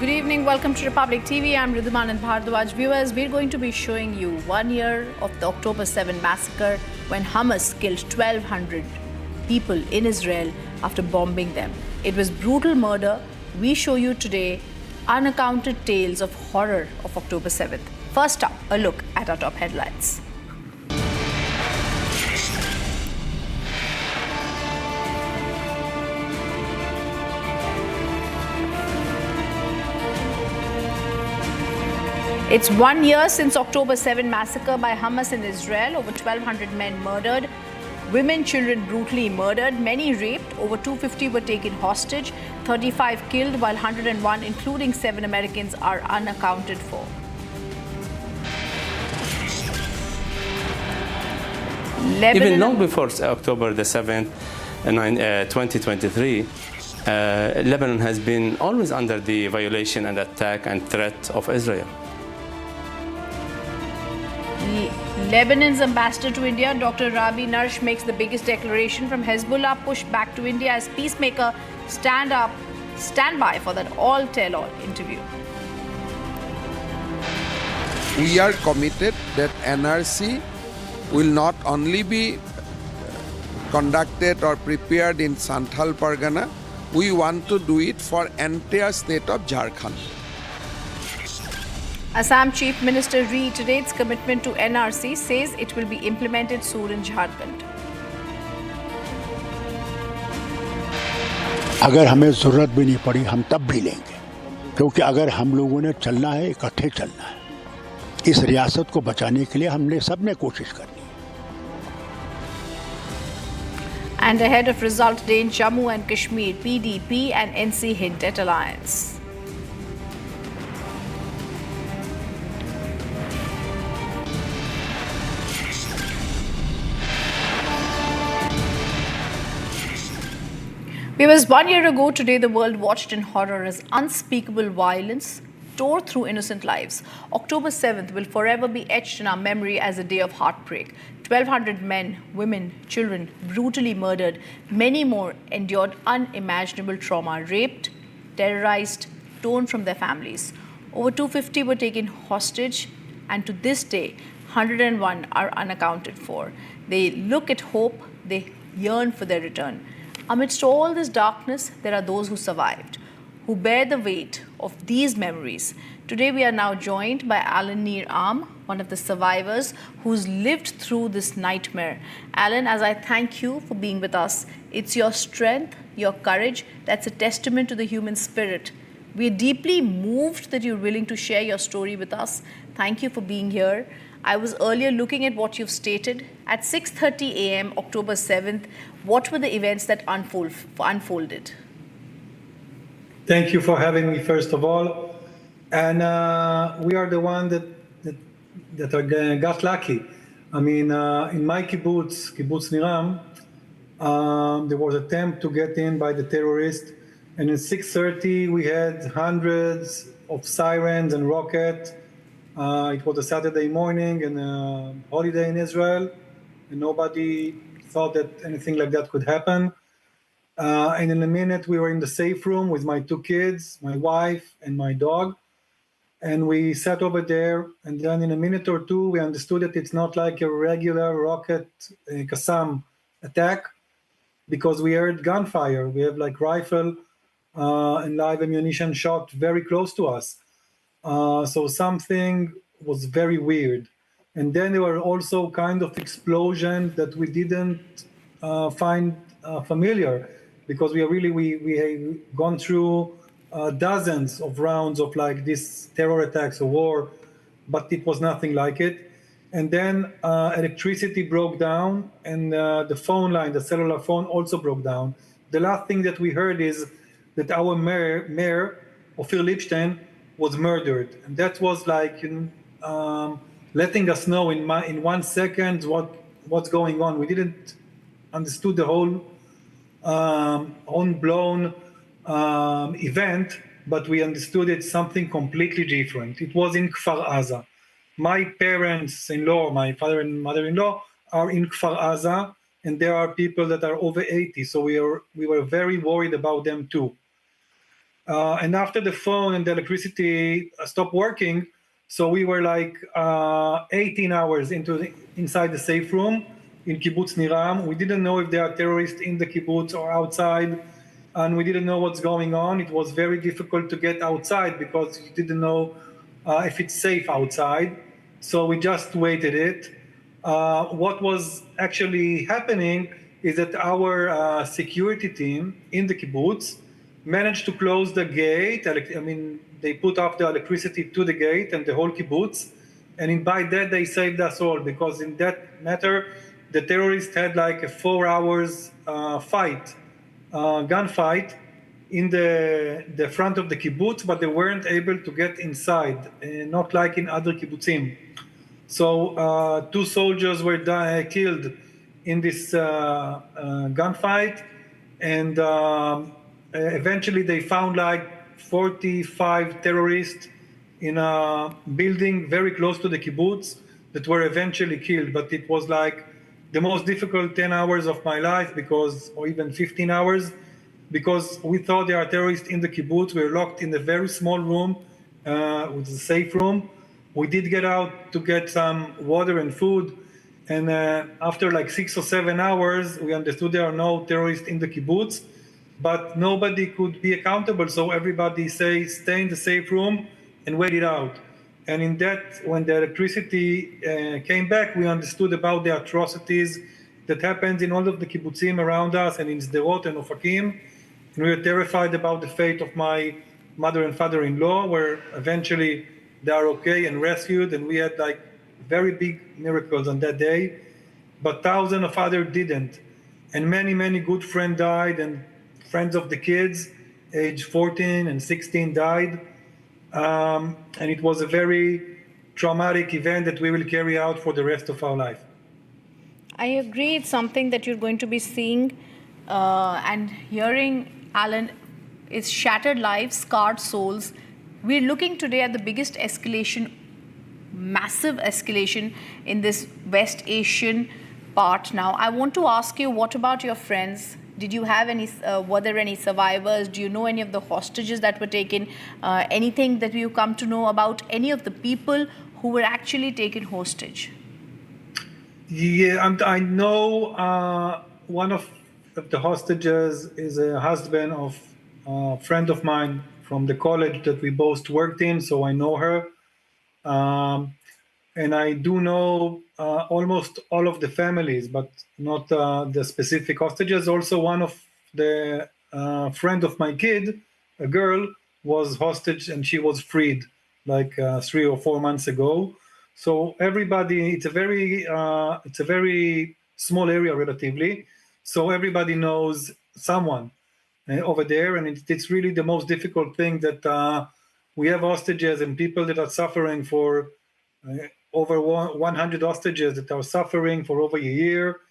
Good evening, welcome to Republic TV. I'm Ridhuman Bhardwaj. Viewers, we're going to be showing you 1 year of the October 7 massacre when Hamas killed 1,200 people in Israel after bombing them. It was brutal murder. We show you today unaccounted tales of horror of October 7th. First up, a look at our top headlines. It's 1 year since October 7 massacre by Hamas in Israel. Over 1,200 men murdered, women, children brutally murdered, many raped, over 250 were taken hostage, 35 killed, while 101, including 7 Americans, are unaccounted for. Even long before October the 7th, 2023, Lebanon has been always under the violation and attack and threat of Israel. Lebanon's ambassador to India, Dr Rabie Narsh, makes the biggest declaration from Hezbollah push back to India as peacemaker. Stand by for that all-tell-all interview. We are committed that NRC will not only be conducted or prepared in Santhal Pargana, we want to do it for entire state of Jharkhand. Assam Chief Minister reiterates commitment to NRC, says it will be implemented soon in Jharkhand. अगर हमें जरूरत भी नहीं पड़ी हम तब भी लेंगे, क्योंकि अगर हम लोगों ने चलना है इकट्ठे चलना है। इस रियासत को बचाने के लिए हमने सबने कोशिश करनी है। And ahead of result day in Jammu and Kashmir, PDP and NC hint at alliance. Viewers, 1 year ago today, the world watched in horror as unspeakable violence tore through innocent lives. October 7th will forever be etched in our memory as a day of heartbreak. 1,200 men, women, children brutally murdered. Many more endured unimaginable trauma, raped, terrorized, torn from their families. Over 250 were taken hostage, and to this day, 101 are unaccounted for. They look at hope, they yearn for their return. Amidst all this darkness, there are those who survived, who bear the weight of these memories. Today, we are now joined by Alan Neer-Am, one of the survivors who's lived through this nightmare. Alan, as I thank you for being with us, it's your strength, your courage, that's a testament to the human spirit. We're deeply moved that you're willing to share your story with us. Thank you for being here. I was earlier looking at what you've stated. At 6:30 a.m. October 7th, what were the events that unfolded? Thank you for having me, first of all. And we are the one that got lucky. I mean, in my kibbutz Niram, there was an attempt to get in by the terrorists. And at 6:30, we had hundreds of sirens and rockets. It was a Saturday morning and a holiday in Israel, and nobody thought that anything like that could happen. And in a minute, we were in the safe room with my 2 kids, my wife, and my dog. And we sat over there, and then in a minute or two, we understood that it's not like a regular rocket Qassam attack, because we heard gunfire. We have like rifle and live ammunition shot very close to us. So something was very weird. And then there were also kind of explosions that we didn't find familiar, because we had gone through dozens of rounds of like these terror attacks or war, but it was nothing like it. And then electricity broke down, and the phone line, the cellular phone, also broke down. The last thing that we heard is that our mayor, Ophir Lipstein, was murdered, and that was like letting us know in 1 second what's going on. We didn't understood the whole blown event, but we understood it's something completely different. It was in Kfar Aza. My parents-in-law, my father and mother-in-law, are in Kfar Aza, and there are people that are over 80, so we were very worried about them too. And after the phone and the electricity stopped working, so we were like 18 hours inside the safe room in Kibbutz Niram. We didn't know if there are terrorists in the kibbutz or outside, and we didn't know what's going on. It was very difficult to get outside because you didn't know if it's safe outside. So we just waited it. What was actually happening is that our security team in the kibbutz managed to close the gate. I mean, they put off the electricity to the gate and the whole kibbutz. And by that, they saved us all, because in that matter, the terrorists had like a 4 hours gunfight in the front of the kibbutz, but they weren't able to get inside, not like in other kibbutzim. So 2 soldiers were killed in this gunfight, and eventually they found like 45 terrorists in a building very close to the kibbutz that were eventually killed. But it was like the most difficult 10 hours of my life, or even 15 hours, because we thought there are terrorists in the kibbutz. We were locked in a very small room, with a safe room. We did get out to get some water and food, and after like 6 or 7 hours, we understood there are no terrorists in the kibbutz, but nobody could be accountable. So everybody stay in the safe room and wait it out. And in that, when the electricity came back, we understood about the atrocities that happened in all of the kibbutzim around us and in Sderot and Ofakim. And we were terrified about the fate of my mother and father-in-law, where eventually they are okay and rescued. And we had like very big miracles on that day, but thousands of others didn't. And many, many good friends died, and friends of the kids, age 14 and 16, died. And it was a very traumatic event that we will carry out for the rest of our life. I agree. It's something that you're going to be seeing and hearing, Alan. It's shattered lives, scarred souls. We're looking today at the biggest escalation, massive escalation in this West Asian part now. I want to ask you, what about your friends? Did you have any, were there any survivors? Do you know any of the hostages that were taken? Anything that you come to know about any of the people who were actually taken hostage? Yeah, I know one of the hostages is a husband of a friend of mine from the college that we both worked in, so I know her. And I do know almost all of the families, but not the specific hostages. Also, one of the friend of my kid, a girl, was hostage, and she was freed like 3 or 4 months ago. So everybody, it's a very small area relatively. So everybody knows someone over there, and it's really the most difficult thing that we have hostages and people that are suffering for over 100 hostages that are suffering for over a year,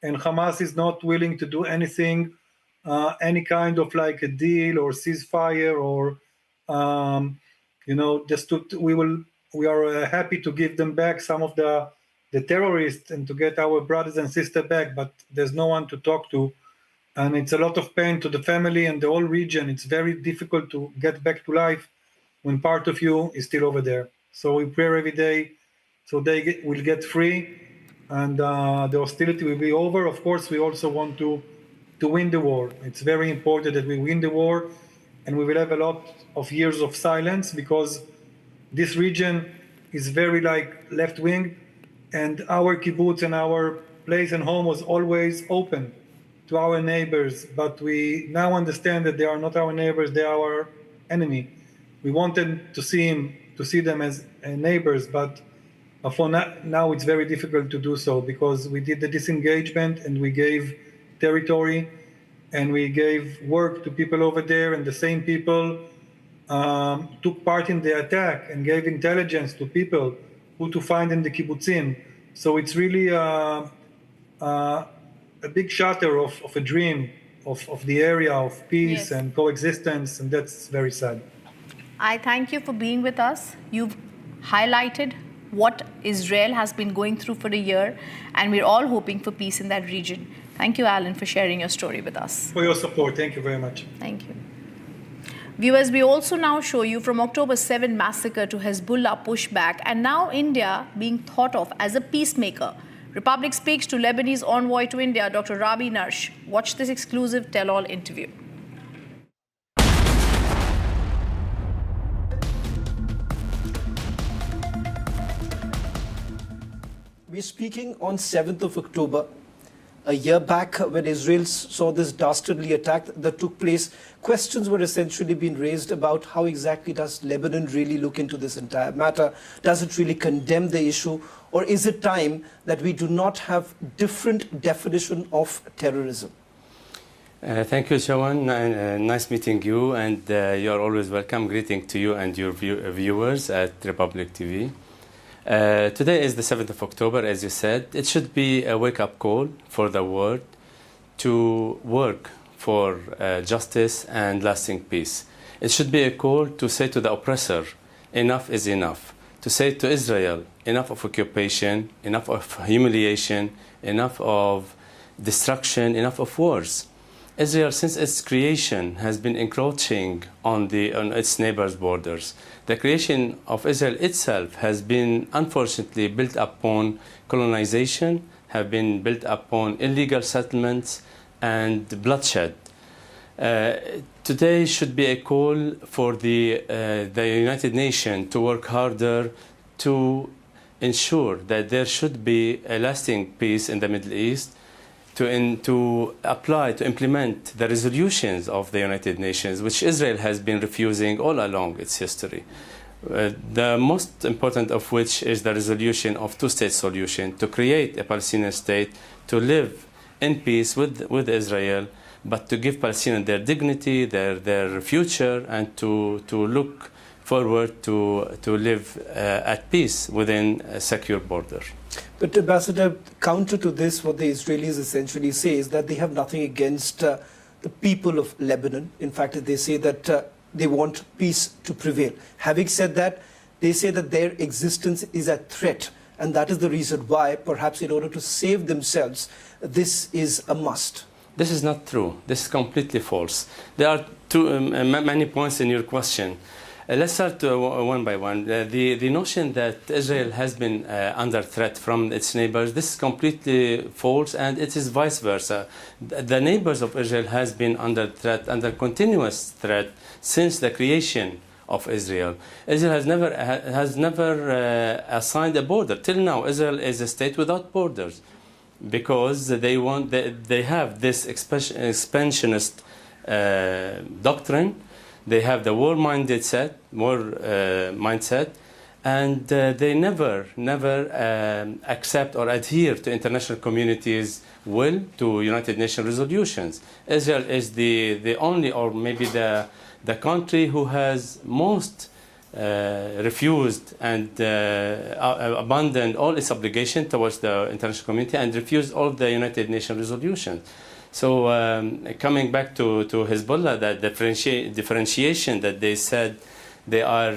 and Hamas is not willing to do anything, any kind of like a deal or ceasefire or we are happy to give them back some of the terrorists and to get our brothers and sisters back, but there's no one to talk to, and it's a lot of pain to the family and the whole region. It's very difficult to get back to life when part of you is still over there. So we pray every day so they will get free and the hostility will be over. Of course, we also want to win the war. It's very important that we win the war, and we will have a lot of years of silence because this region is very like left-wing, and our kibbutz and our place and home was always open to our neighbors. But we now understand that they are not our neighbors, they are our enemy. We wanted to see them as neighbors, but for now it's very difficult to do so because we did the disengagement and we gave territory and we gave work to people over there, and the same people took part in the attack and gave intelligence to people who to find in the kibbutzim. So it's really a big shatter of a dream of the area of peace and coexistence, and that's very sad. I thank you for being with us. You've highlighted what Israel has been going through for a year, and we're all hoping for peace in that region. Thank you, Alan, for sharing your story with us. For your support. Thank you very much. Thank you. Viewers, we also now show you from October 7 massacre to Hezbollah pushback, and now India being thought of as a peacemaker. Republic speaks to Lebanese envoy to India, Dr. Rabie Narsh. Watch this exclusive tell-all interview. We're speaking on 7th of October, a year back when Israel saw this dastardly attack that took place. Questions were essentially being raised about how exactly does Lebanon really look into this entire matter? Does it really condemn the issue? Or is it time that we do not have different definition of terrorism? Thank you, Shawan. Nice meeting you, and you're always welcome. Greeting to you and your viewers at Republic TV. Today is the 7th of October, as you said. It should be a wake-up call for the world to work for justice and lasting peace. It should be a call to say to the oppressor, enough is enough. To say to Israel, enough of occupation, enough of humiliation, enough of destruction, enough of wars. Israel, since its creation, has been encroaching on its neighbors' borders. The creation of Israel itself has been, unfortunately, built upon colonization, have been built upon illegal settlements and bloodshed. Today should be a call for the United Nations to work harder to ensure that there should be a lasting peace in the Middle East, to implement the resolutions of the United Nations, which Israel has been refusing all along its history. The most important of which is the resolution of two-state solution, to create a Palestinian state, to live in peace with Israel, but to give Palestinians their dignity, their future, and to look forward to live at peace within a secure border. But Ambassador, counter to this, what the Israelis essentially say is that they have nothing against the people of Lebanon. In fact, they say that they want peace to prevail. Having said that, they say that their existence is a threat, and that is the reason why, perhaps in order to save themselves, this is a must. This is not true. This is completely false. There are many points in your question. Let's start one by one. The notion that Israel has been under threat from its neighbors, this is completely false, and it is vice versa. The neighbors of Israel has been under threat, under continuous threat, since the creation of Israel. Israel has never assigned a border. Till now, Israel is a state without borders, because they have this expansionist doctrine. They have the war mindset, and they never accept or adhere to international community's will, to United Nations resolutions. Israel is the only, or maybe the country who has most refused and abandoned all its obligation towards the international community and refused all the United Nations resolutions. So coming back to Hezbollah, that differentiation that they said they are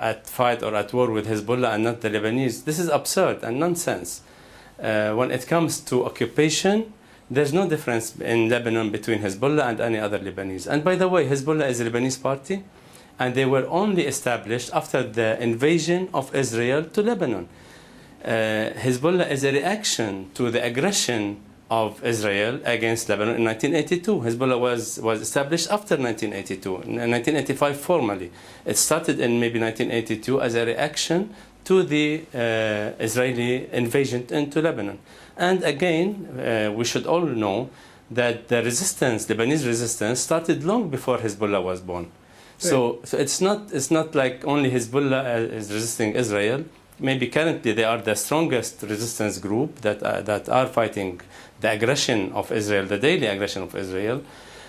at fight or at war with Hezbollah and not the Lebanese, this is absurd and nonsense. When it comes to occupation, there's no difference in Lebanon between Hezbollah and any other Lebanese. And by the way, Hezbollah is a Lebanese party, and they were only established after the invasion of Israel to Lebanon. Hezbollah is a reaction to the aggression of Israel against Lebanon in 1982. Hezbollah was established after 1982, in 1985 formally. It started in maybe 1982 as a reaction to the Israeli invasion into Lebanon. And again, we should all know that the resistance, Lebanese resistance, started long before Hezbollah was born. So it's not like only Hezbollah is resisting Israel. Maybe currently they are the strongest resistance group that are fighting the aggression of Israel, the daily aggression of Israel.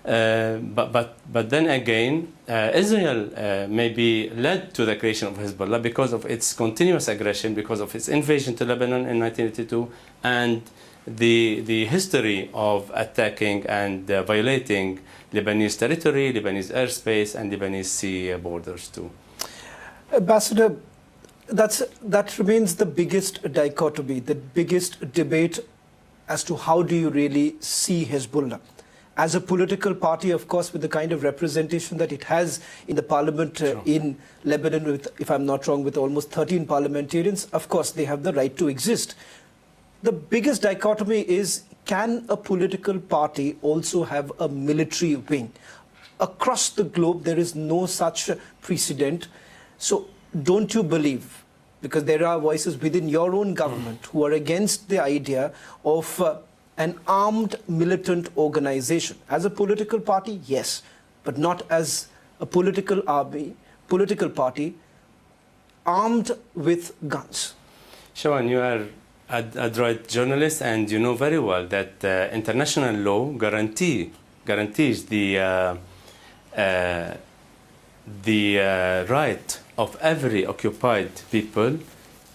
But then again, Israel maybe led to the creation of Hezbollah because of its continuous aggression, because of its invasion to Lebanon in 1982, and the history of attacking and violating Lebanese territory, Lebanese airspace, and Lebanese sea borders too. Ambassador, that remains the biggest dichotomy, the biggest debate as to how do you really see Hezbollah. as a political party, of course, with the kind of representation that it has in the parliament in Lebanon, with, if I'm not wrong, with almost 13 parliamentarians, of course, they have the right to exist. The biggest dichotomy is, can a political party also have a military wing? Across the globe, there is no such precedent. So don't you believe, because there are voices within your own government who are against the idea of an armed militant organization? As a political party, yes, but not as a political party armed with guns. Shawan, you are an adroit journalist, and you know very well that international law guarantees the right of every occupied people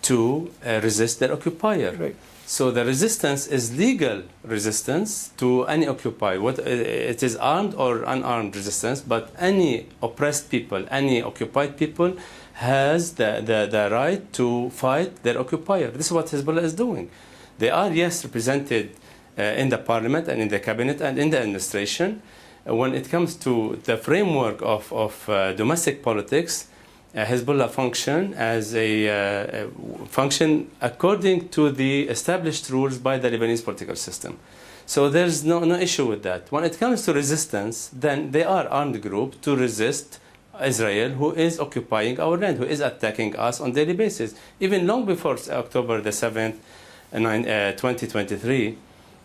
to resist their occupier. Right. So the resistance is legal resistance to any occupier. It is armed or unarmed resistance, but any oppressed people, any occupied people has the right to fight their occupier. This is what Hezbollah is doing. They are, yes, represented in the parliament and in the cabinet and in the administration. When it comes to the framework of domestic politics, Hezbollah function as a function according to the established rules by the Lebanese political system. So there's no issue with that. When it comes to resistance, then they are armed group to resist Israel, who is occupying our land, who is attacking us on a daily basis. Even long before October the 7th, 2023,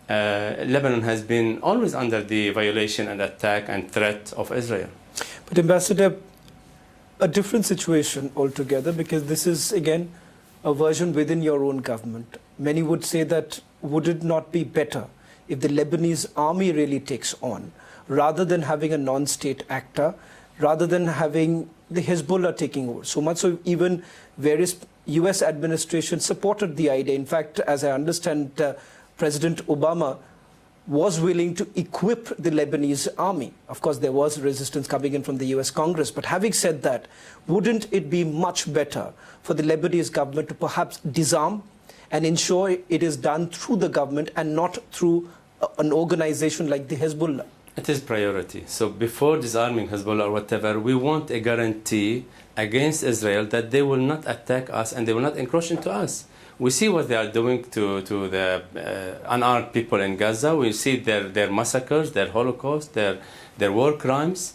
Lebanon has been always under the violation and attack and threat of Israel. But Ambassador, a different situation altogether, because this is again a version within your own government. Many would say that would it not be better if the Lebanese army really takes on, rather than having a non-state actor, rather than having the Hezbollah taking over? So much so even various US administrations supported the idea. In fact, as I understand, President Obama was willing to equip the Lebanese army. Of course, there was resistance coming in from the US Congress. But having said that, wouldn't it be much better for the Lebanese government to perhaps disarm and ensure it is done through the government and not through an organization like the Hezbollah? It is priority. So before disarming Hezbollah or whatever, we want a guarantee against Israel that they will not attack us and they will not encroach into us. We see what they are doing to the unarmed people in Gaza. We see their massacres, their Holocaust, their war crimes.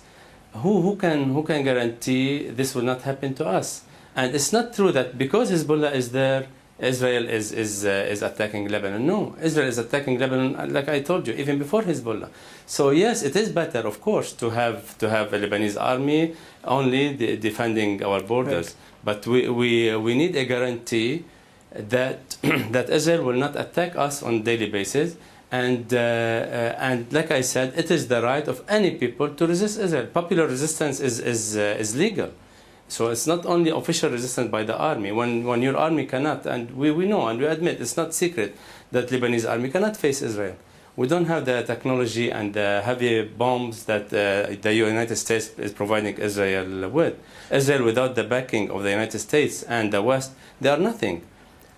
Who can guarantee this will not happen to us? And it's not true that because Hezbollah is there, Israel is attacking Lebanon. No, Israel is attacking Lebanon, like I told you, even before Hezbollah. So yes, it is better, of course, to have a Lebanese army only defending our borders. Right. But we need a guarantee that that Israel will not attack us on a daily basis, and like I said, it is the right of any people to resist Israel. Popular resistance is legal, so it's not only official resistance by the army. When your army cannot, and we know and we admit it's not secret that Lebanese army cannot face Israel. We don't have the technology and the heavy bombs that the United States is providing Israel with. Israel, without the backing of the United States and the West, they are nothing.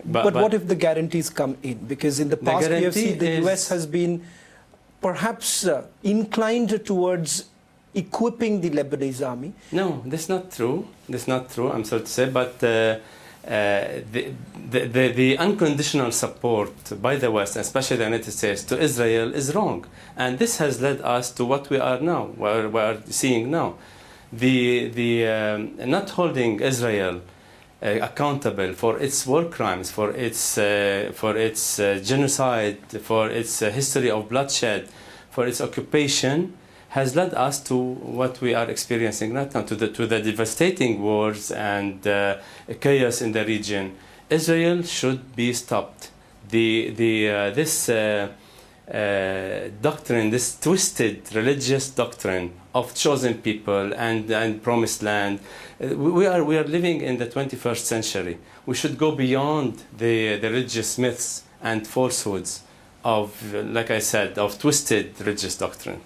But what if the guarantees come in? Because in the past we have seen the US has been perhaps inclined towards equipping the Lebanese army. No, that's not true. That's not true, I'm sorry to say. But the unconditional support by the West, especially the United States, to Israel is wrong. And this has led us to what we are now, what we are seeing now. Not holding Israel accountable for its war crimes, for its genocide, for its history of bloodshed, for its occupation, has led us to what we are experiencing right now, to the devastating wars and chaos in the region. Israel should be stopped. This doctrine, this twisted religious doctrine of chosen people and promised land, we are living in the 21st century. We should go beyond the religious myths and falsehoods of, like I said, of twisted religious doctrine.